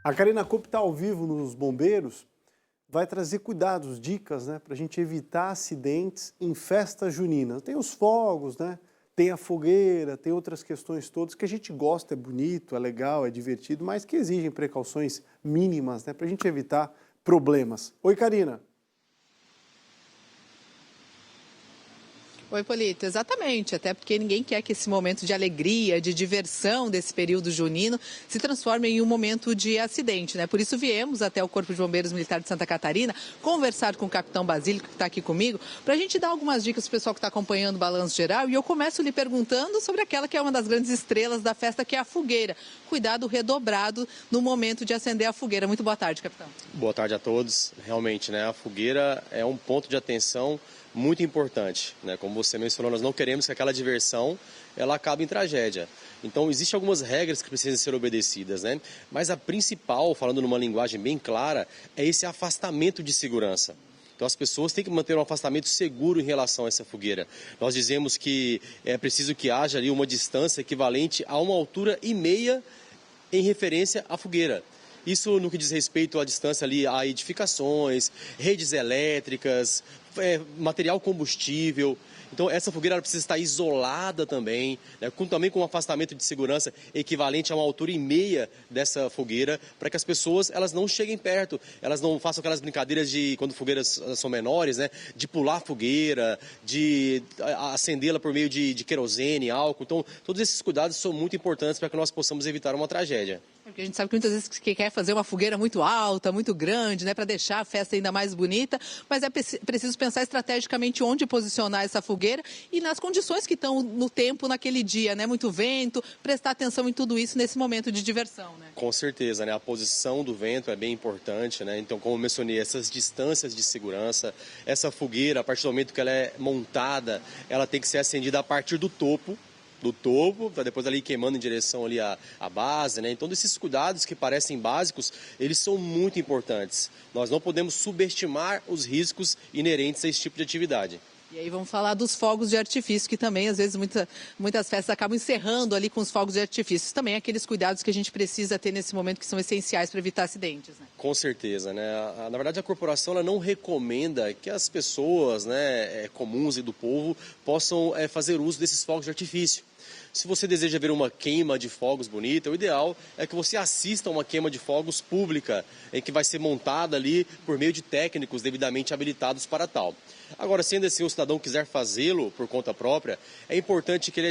A Karina Coupe está ao vivo nos Bombeiros, vai trazer cuidados, dicas, né, para a gente evitar acidentes em festa junina. Tem os fogos, né, tem a fogueira, tem outras questões todas que a gente gosta, é bonito, é legal, é divertido, mas que exigem precauções mínimas, né, para a gente evitar problemas. Oi, Karina. Oi, Polito, exatamente, até porque ninguém quer que esse momento de alegria, de diversão desse período junino se transforme em um momento de acidente, né? Por isso viemos até o Corpo de Bombeiros Militar de Santa Catarina conversar com o capitão Basílio, que está aqui comigo, para a gente dar algumas dicas para o pessoal que está acompanhando o Balanço Geral. E eu começo lhe perguntando sobre aquela que é uma das grandes estrelas da festa, que é a fogueira. Cuidado redobrado no momento de acender a fogueira. Muito boa tarde, capitão. Boa tarde a todos. Realmente, né, a fogueira é um ponto de atenção muito importante, né? Como você mencionou, nós não queremos que aquela diversão ela acabe em tragédia. Então, existem algumas regras que precisam ser obedecidas, né? Mas a principal, falando numa linguagem bem clara, é esse afastamento de segurança. Então, as pessoas têm que manter um afastamento seguro em relação a essa fogueira. Nós dizemos que é preciso que haja ali uma distância equivalente a 1,5 m em referência à fogueira. Isso no que diz respeito à distância ali a edificações, redes elétricas, material combustível. Então essa fogueira ela precisa estar isolada também, né, também com um afastamento de segurança equivalente a 1,5 m dessa fogueira, para que as pessoas elas não cheguem perto, elas não façam aquelas brincadeiras de, quando fogueiras são menores, né, de pular a fogueira, de acendê-la por meio de querosene, álcool. Então todos esses cuidados são muito importantes para que nós possamos evitar uma tragédia. Porque a gente sabe que muitas vezes que quer fazer uma fogueira muito alta, muito grande, né, para deixar a festa ainda mais bonita, mas é preciso pensar estrategicamente onde posicionar essa fogueira e nas condições que estão no tempo naquele dia, né, muito vento, prestar atenção em tudo isso nesse momento de diversão, né? Com certeza, né, a posição do vento é bem importante, né, então como eu mencionei, essas distâncias de segurança, essa fogueira, a partir do momento que ela é montada, ela tem que ser acendida a partir do topo, para depois ali queimando em direção ali à base, né? Então esses cuidados que parecem básicos, eles são muito importantes. Nós não podemos subestimar os riscos inerentes a esse tipo de atividade. E aí vamos falar dos fogos de artifício, que também, às vezes, muitas festas acabam encerrando ali com os fogos de artifício. Também aqueles cuidados que a gente precisa ter nesse momento que são essenciais para evitar acidentes, né? Com certeza, né? Na verdade, a corporação ela não recomenda que as pessoas, né, comuns e do povo possam fazer uso desses fogos de artifício. Se você deseja ver uma queima de fogos bonita, o ideal é que você assista a uma queima de fogos pública, em que vai ser montada ali por meio de técnicos devidamente habilitados para tal. Agora, sendo assim, o cidadão quiser fazê-lo por conta própria, é importante que ele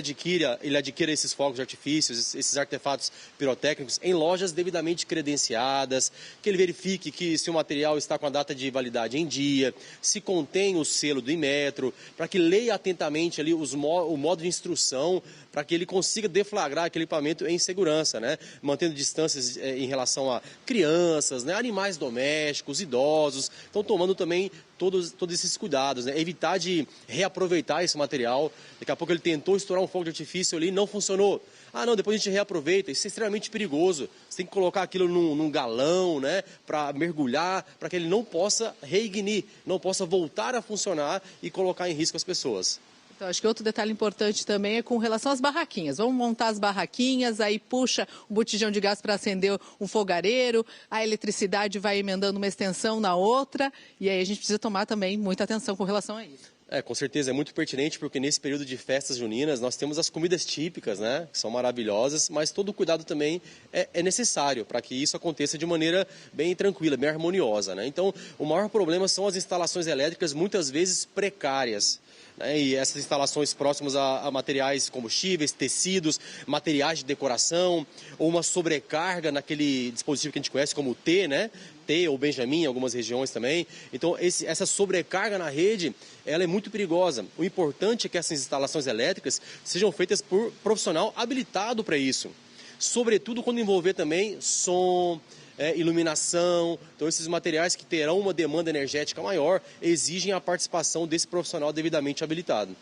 adquira esses fogos de artifício, esses artefatos pirotécnicos em lojas devidamente credenciadas, que ele verifique que se o material está com a data de validade em dia, se contém o selo do Inmetro, para que leia atentamente ali o modo de instrução, para que ele consiga deflagrar aquele equipamento em segurança, né? Mantendo distâncias em relação a crianças, né? Animais domésticos, idosos. Então, tomando também todos esses cuidados, né? Evitar de reaproveitar esse material. Daqui a pouco ele tentou estourar um fogo de artifício ali e não funcionou. Ah, não, depois a gente reaproveita. Isso é extremamente perigoso. Você tem que colocar aquilo num galão, né? Para mergulhar, para que ele não possa reignitar, não possa voltar a funcionar e colocar em risco as pessoas. Então, acho que outro detalhe importante também é com relação às barraquinhas. Vamos montar as barraquinhas, aí puxa o botijão de gás para acender um fogareiro, a eletricidade vai emendando uma extensão na outra, e aí a gente precisa tomar também muita atenção com relação a isso. Com certeza, é muito pertinente, porque nesse período de festas juninas nós temos as comidas típicas, né, que são maravilhosas, mas todo o cuidado também é necessário para que isso aconteça de maneira bem tranquila, bem harmoniosa, né? Então, o maior problema são as instalações elétricas, muitas vezes precárias. E essas instalações próximas a materiais combustíveis, tecidos, materiais de decoração, ou uma sobrecarga naquele dispositivo que a gente conhece como o T, né? T ou Benjamin, em algumas regiões também. Então, essa sobrecarga na rede, ela é muito perigosa. O importante é que essas instalações elétricas sejam feitas por profissional habilitado para isso. Sobretudo quando envolver também som, iluminação. Então, esses materiais que terão uma demanda energética maior exigem a participação desse profissional devidamente habilitado.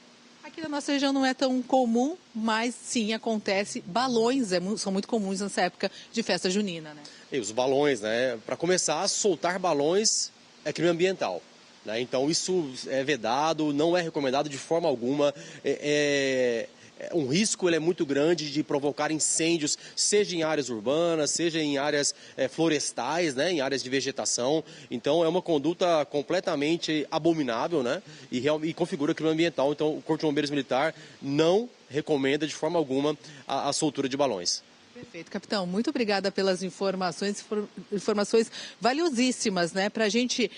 Aqui na nossa região não é tão comum, mas sim acontece. Balões são muito comuns nessa época de festa junina, né? E os balões, né? Para começar, soltar balões é crime ambiental, né? Então, isso é vedado, não é recomendado de forma alguma. um risco ele é muito grande de provocar incêndios, seja em áreas urbanas, seja em áreas florestais, né, em áreas de vegetação. Então é uma conduta completamente abominável, né, e configura crime ambiental. Então o Corpo de Bombeiros Militar não recomenda de forma alguma a soltura de balões. Perfeito, capitão. Muito obrigada pelas informações valiosíssimas, né, para a gente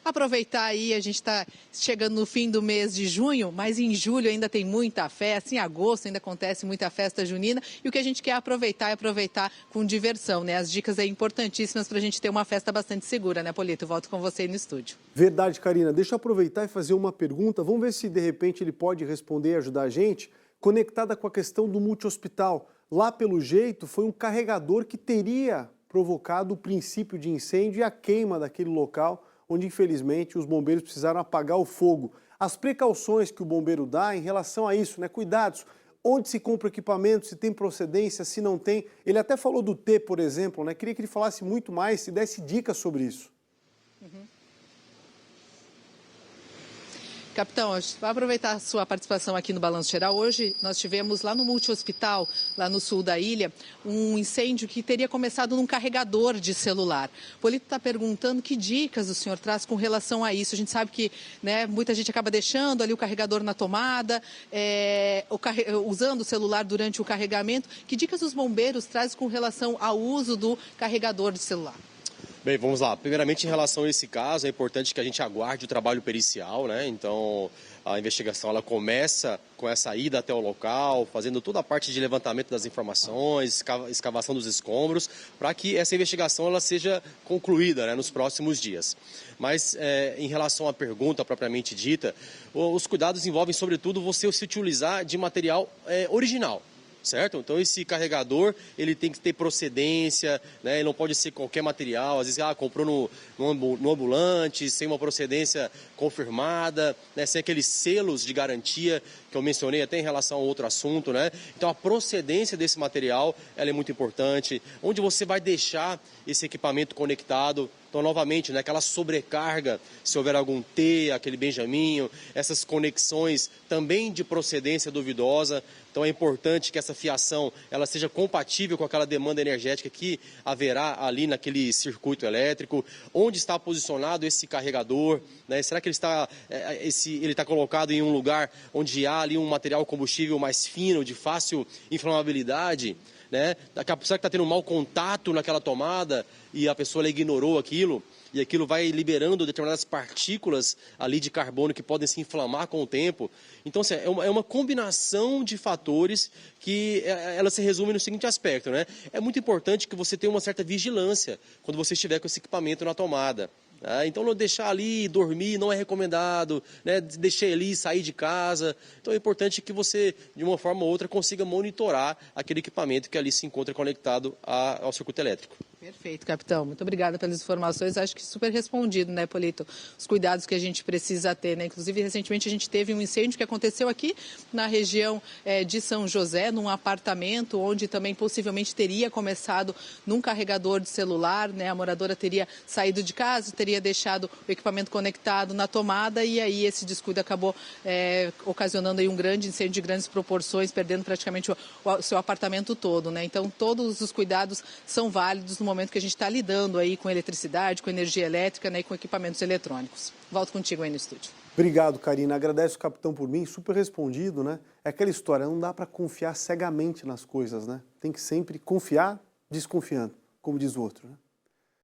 aproveitar aí. A gente está chegando no fim do mês de junho, mas em julho ainda tem muita festa, em agosto ainda acontece muita festa junina, e o que a gente quer aproveitar é aproveitar com diversão, né? As dicas importantíssimas para a gente ter uma festa bastante segura, né, Polito? Volto com você aí no estúdio. Verdade, Karina. Deixa eu aproveitar e fazer uma pergunta. Vamos ver se de repente ele pode responder e ajudar a gente, conectada com a questão do multi-hospital. Lá, pelo jeito, foi um carregador que teria provocado o princípio de incêndio e a queima daquele local, onde, infelizmente, os bombeiros precisaram apagar o fogo. As precauções que o bombeiro dá em relação a isso, né? Cuidados, onde se compra equipamento, se tem procedência, se não tem. Ele até falou do T, por exemplo, né? Queria que ele falasse muito mais, se desse dicas sobre isso. Capitão, vou aproveitar a sua participação aqui no Balanço Geral. Hoje nós tivemos lá no multi-hospital, lá no sul da ilha, um incêndio que teria começado num carregador de celular. O Polito está perguntando que dicas o senhor traz com relação a isso. A gente sabe que, né, muita gente acaba deixando ali o carregador na tomada, usando o celular durante o carregamento. Que dicas os bombeiros trazem com relação ao uso do carregador de celular? Bem, vamos lá. Primeiramente, em relação a esse caso, é importante que a gente aguarde o trabalho pericial, né? Então, a investigação ela começa com essa ida até o local, fazendo toda a parte de levantamento das informações, escavação dos escombros, para que essa investigação ela seja concluída, né, nos próximos dias. Mas, em relação à pergunta propriamente dita, os cuidados envolvem, sobretudo, você se utilizar de material original. Certo? Então esse carregador ele tem que ter procedência, né? Ele não pode ser qualquer material, às vezes comprou no ambulante, sem uma procedência confirmada, né? Sem aqueles selos de garantia que eu mencionei até em relação a outro assunto, né? Então a procedência desse material ela é muito importante, onde você vai deixar esse equipamento conectado. Então, novamente, né, aquela sobrecarga, se houver algum T, aquele benjaminho, essas conexões também de procedência duvidosa. Então, é importante que essa fiação ela seja compatível com aquela demanda energética que haverá ali naquele circuito elétrico. Onde está posicionado esse carregador? Né? Será que ele está colocado em um lugar onde há ali um material combustível mais fino, de fácil inflamabilidade? Né? Será que está tendo um mau contato naquela tomada e a pessoa ignorou aquilo? E aquilo vai liberando determinadas partículas ali de carbono que podem se inflamar com o tempo. Então, assim, é uma combinação de fatores que ela se resume no seguinte aspecto, né? É muito importante que você tenha uma certa vigilância quando você estiver com esse equipamento na tomada. Então, não deixar ali, dormir, não é recomendado, né? Deixar ali, sair de casa. Então, é importante que você, de uma forma ou outra, consiga monitorar aquele equipamento que ali se encontra conectado ao circuito elétrico. Perfeito, capitão. Muito obrigada pelas informações. Acho que super respondido, né, Polito? Os cuidados que a gente precisa ter, né? Inclusive, recentemente a gente teve um incêndio que aconteceu aqui na região de São José, num apartamento onde também possivelmente teria começado num carregador de celular, né? A moradora teria saído de casa, teria deixado o equipamento conectado na tomada e aí esse descuido acabou ocasionando aí um grande incêndio de grandes proporções, perdendo praticamente o seu apartamento todo, né? Então, todos os cuidados são válidos no momento que a gente está lidando aí com eletricidade, com energia elétrica, né, e com equipamentos eletrônicos. Volto contigo aí no estúdio. Obrigado, Karina. Agradeço o capitão por mim, super respondido, né? É aquela história, não dá para confiar cegamente nas coisas, né? Tem que sempre confiar desconfiando, como diz o outro, né?